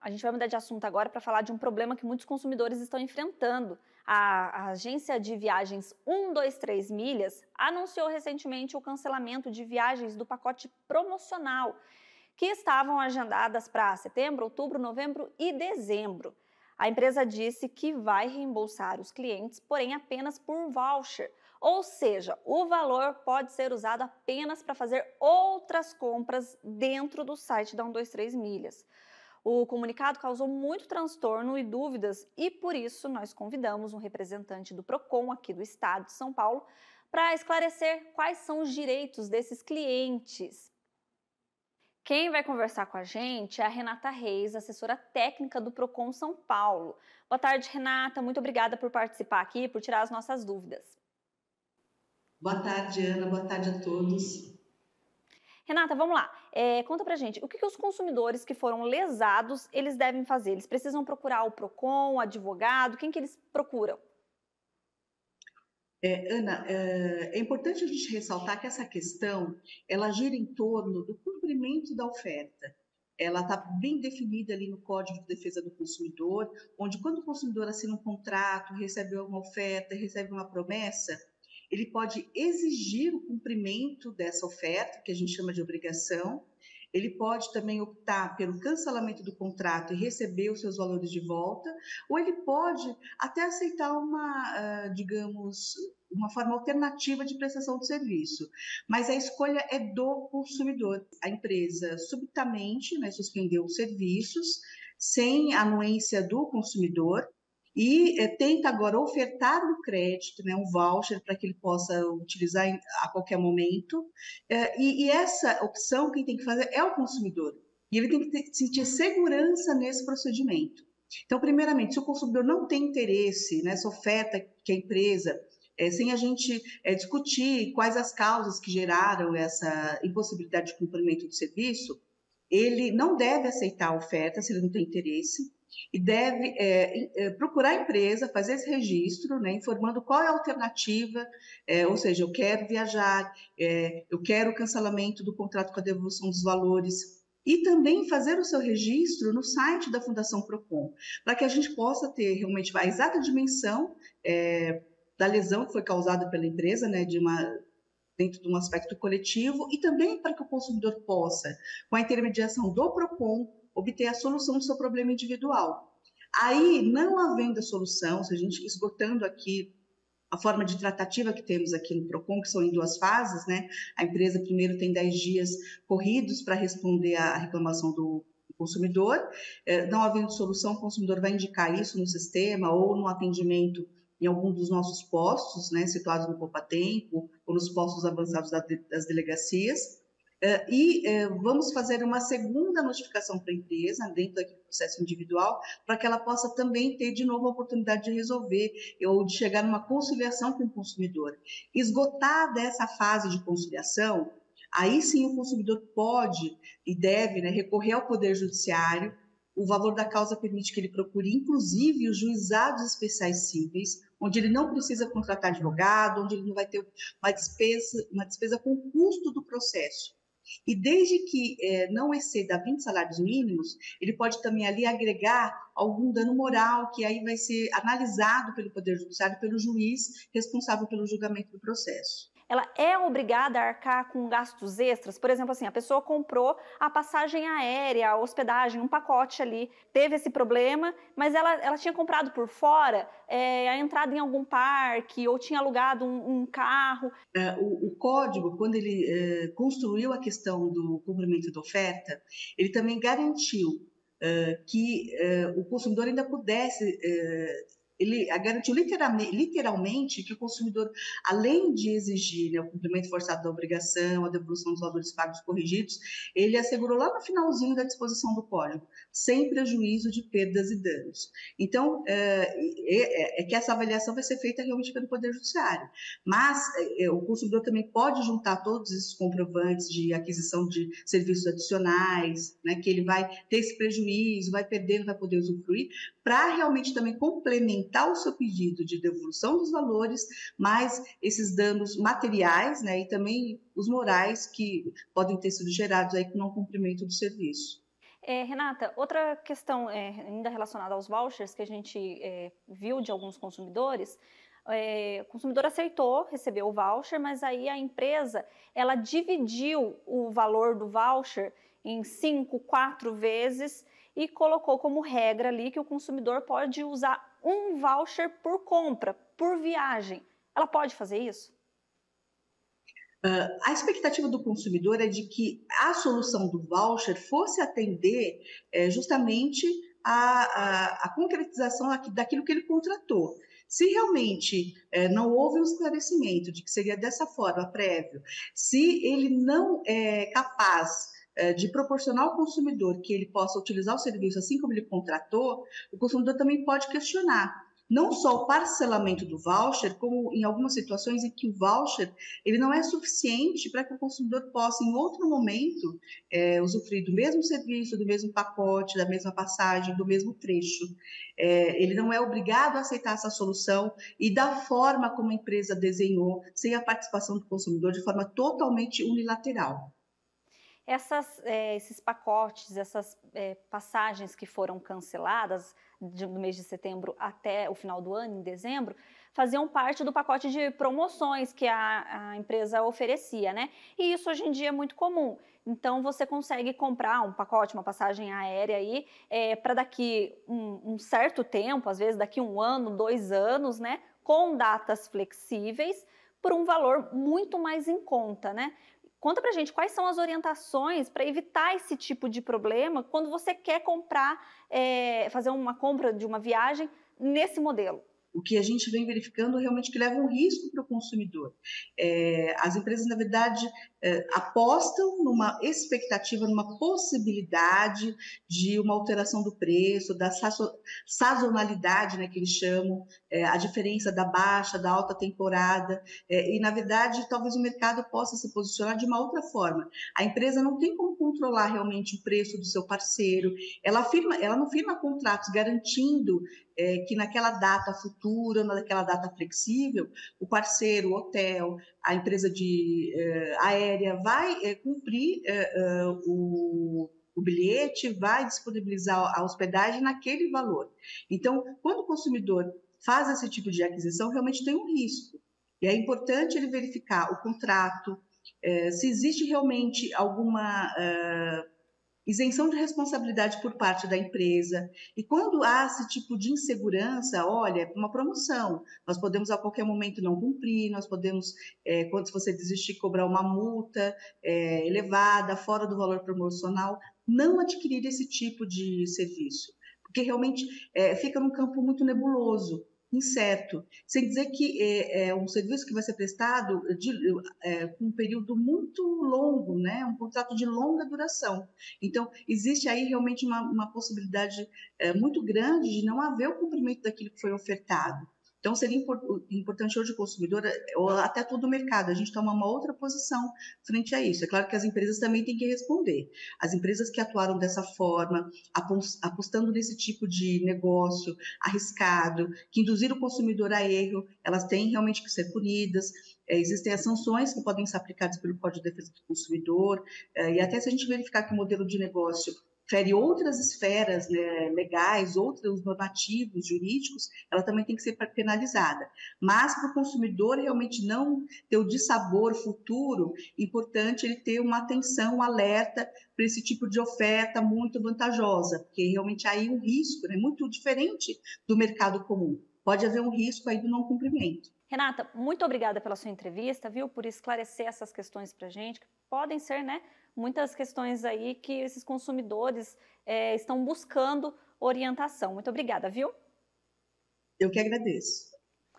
A gente vai mudar de assunto agora para falar de um problema que muitos consumidores estão enfrentando. A agência de viagens 123 Milhas anunciou recentemente o cancelamento de viagens do pacote promocional, que estavam agendadas para setembro, outubro, novembro e dezembro. A empresa disse que vai reembolsar os clientes, porém apenas por voucher. Ou seja, o valor pode ser usado apenas para fazer outras compras dentro do site da 123 Milhas. O comunicado causou muito transtorno e dúvidas e, por isso, nós convidamos um representante do Procon aqui do estado de São Paulo para esclarecer quais são os direitos desses clientes. Quem vai conversar com a gente é a Renata Reis, assessora técnica do Procon São Paulo. Boa tarde, Renata. Muito obrigada por participar aqui, por tirar as nossas dúvidas. Boa tarde, Ana. Boa tarde a todos. Renata, vamos lá. Conta pra gente, o que os consumidores que foram lesados, eles devem fazer? Eles precisam procurar o Procon, o advogado? Quem que eles procuram? Ana, é importante a gente ressaltar que essa questão, ela gira em torno do cumprimento da oferta. Ela está bem definida ali no Código de Defesa do Consumidor, onde quando o consumidor assina um contrato, recebe uma oferta, recebe uma promessa, ele pode exigir o cumprimento dessa oferta, que a gente chama de obrigação. Ele pode também optar pelo cancelamento do contrato e receber os seus valores de volta, ou ele pode até aceitar digamos, uma forma alternativa de prestação de serviço. Mas a escolha é do consumidor. A empresa subitamente, né, suspendeu os serviços sem anuência do consumidor, e tenta agora ofertar um crédito, né, um voucher, para que ele possa utilizar a qualquer momento. E essa opção, quem tem que fazer é o consumidor. E ele tem que sentir segurança nesse procedimento. Então, primeiramente, se o consumidor não tem interesse nessa oferta que a empresa, sem a gente discutir quais as causas que geraram essa impossibilidade de cumprimento do serviço, ele não deve aceitar a oferta se ele não tem interesse, e deve procurar a empresa, fazer esse registro, né, informando qual é a alternativa, ou seja, eu quero viajar, eu quero o cancelamento do contrato com a devolução dos valores, e também fazer o seu registro no site da Fundação Procon, para que a gente possa ter realmente a exata dimensão da lesão que foi causada pela empresa, né, dentro de um aspecto coletivo, e também para que o consumidor possa, com a intermediação do Procon, obter a solução do seu problema individual. Aí, não havendo a solução, se a gente esgotando aqui a forma de tratativa que temos aqui no Procon, que são em duas fases, né? A empresa primeiro tem 10 dias corridos para responder à reclamação do consumidor. Não havendo solução, o consumidor vai indicar isso no sistema ou no atendimento em algum dos nossos postos, né, situados no Poupa Tempo ou nos postos avançados das delegacias. Vamos fazer uma segunda notificação para a empresa, dentro daquele processo individual, para que ela possa também ter de novo a oportunidade de resolver ou de chegar numa conciliação com o consumidor. Esgotada essa fase de conciliação, aí sim o consumidor pode e deve, né, recorrer ao Poder Judiciário. O valor da causa permite que ele procure, inclusive, os juizados especiais cíveis, onde ele não precisa contratar advogado, onde ele não vai ter uma despesa com o custo do processo. E desde que não exceda 20 salários mínimos, ele pode também ali agregar algum dano moral, que aí vai ser analisado pelo Poder Judiciário, pelo juiz responsável pelo julgamento do processo. Ela é obrigada a arcar com gastos extras? Por exemplo, assim, a pessoa comprou a passagem aérea, a hospedagem, um pacote ali, teve esse problema, mas ela tinha comprado por fora a entrada em algum parque ou tinha alugado um carro. O código, quando ele construiu a questão do cumprimento da oferta, ele também garantiu que o consumidor ainda pudesse... ele garantiu literalmente que o consumidor, além de exigir, né, o cumprimento forçado da obrigação, a devolução dos valores pagos corrigidos, ele assegurou lá no finalzinho da disposição do código, sem prejuízo de perdas e danos. Então, que essa avaliação vai ser feita realmente pelo Poder Judiciário, mas o consumidor também pode juntar todos esses comprovantes de aquisição de serviços adicionais, né, que ele vai ter esse prejuízo, vai perder, não vai poder usufruir, para realmente também complementar o seu pedido de devolução dos valores, mais esses danos materiais, né, e também os morais que podem ter sido gerados aí com o não cumprimento do serviço. Renata, outra questão ainda relacionada aos vouchers que a gente viu de alguns consumidores, o consumidor aceitou receber o voucher, mas aí a empresa ela dividiu o valor do voucher em 5, 4 vezes e colocou como regra ali que o consumidor pode usar um voucher por compra, por viagem. Ela pode fazer isso? A expectativa do consumidor é de que a solução do voucher fosse atender justamente a concretização daquilo que ele contratou. Se realmente não houve um esclarecimento de que seria dessa forma, prévio, se ele não é capaz de proporcionar ao consumidor que ele possa utilizar o serviço assim como ele contratou, o consumidor também pode questionar não só o parcelamento do voucher, como em algumas situações em que o voucher ele não é suficiente para que o consumidor possa, em outro momento, usufruir do mesmo serviço, do mesmo pacote, da mesma passagem, do mesmo trecho. Ele não é obrigado a aceitar essa solução e da forma como a empresa desenhou, sem a participação do consumidor, de forma totalmente unilateral. Esses pacotes, essas passagens que foram canceladas do mês de setembro até o final do ano, em dezembro, faziam parte do pacote de promoções que a empresa oferecia, né? E isso hoje em dia é muito comum. Então você consegue comprar um pacote, uma passagem aérea aí, para daqui um certo tempo, às vezes daqui 1 ano, 2 anos, né? Com datas flexíveis, por um valor muito mais em conta, né? Conta pra gente quais são as orientações para evitar esse tipo de problema quando você quer comprar, fazer uma compra de uma viagem nesse modelo. O que a gente vem verificando realmente que leva um risco para o consumidor. As empresas, na verdade, apostam numa expectativa, numa possibilidade de uma alteração do preço, da sazonalidade, né, que eles chamam, a diferença da baixa, da alta temporada, e, na verdade, talvez o mercado possa se posicionar de uma outra forma. A empresa não tem como controlar realmente o preço do seu parceiro, ela não firma contratos garantindo que naquela data futura, naquela data flexível, o parceiro, o hotel, a empresa aérea vai cumprir o bilhete, vai disponibilizar a hospedagem naquele valor. Então, quando o consumidor faz esse tipo de aquisição, realmente tem um risco. E é importante ele verificar o contrato, se existe realmente alguma isenção de responsabilidade por parte da empresa. E quando há esse tipo de insegurança, olha, uma promoção, nós podemos a qualquer momento não cumprir, nós podemos, quando você desistir, cobrar uma multa elevada, fora do valor promocional, não adquirir esse tipo de serviço, porque realmente fica num campo muito nebuloso, incerto, sem dizer que é um serviço que vai ser prestado com um período muito longo, né? Um contrato de longa duração. Então, existe aí realmente uma possibilidade muito grande de não haver o cumprimento daquilo que foi ofertado. Então, seria importante hoje o consumidor, ou até todo o mercado, a gente tomar uma outra posição frente a isso. É claro que as empresas também têm que responder. As empresas que atuaram dessa forma, apostando nesse tipo de negócio arriscado, que induziram o consumidor a erro, elas têm realmente que ser punidas. Existem as sanções que podem ser aplicadas pelo Código de Defesa do Consumidor, e até se a gente verificar que o modelo de negócio fere outras esferas, né, legais, outros normativos, jurídicos, ela também tem que ser penalizada. Mas para o consumidor realmente não ter o dissabor futuro, é importante ele ter uma atenção, um alerta para esse tipo de oferta muito vantajosa, porque realmente aí um risco, né, muito diferente do mercado comum. Pode haver um risco aí do não cumprimento. Renata, muito obrigada pela sua entrevista, viu, por esclarecer essas questões para a gente, que podem ser, né, muitas questões aí que esses consumidores estão buscando orientação. Muito obrigada, viu? Eu que agradeço.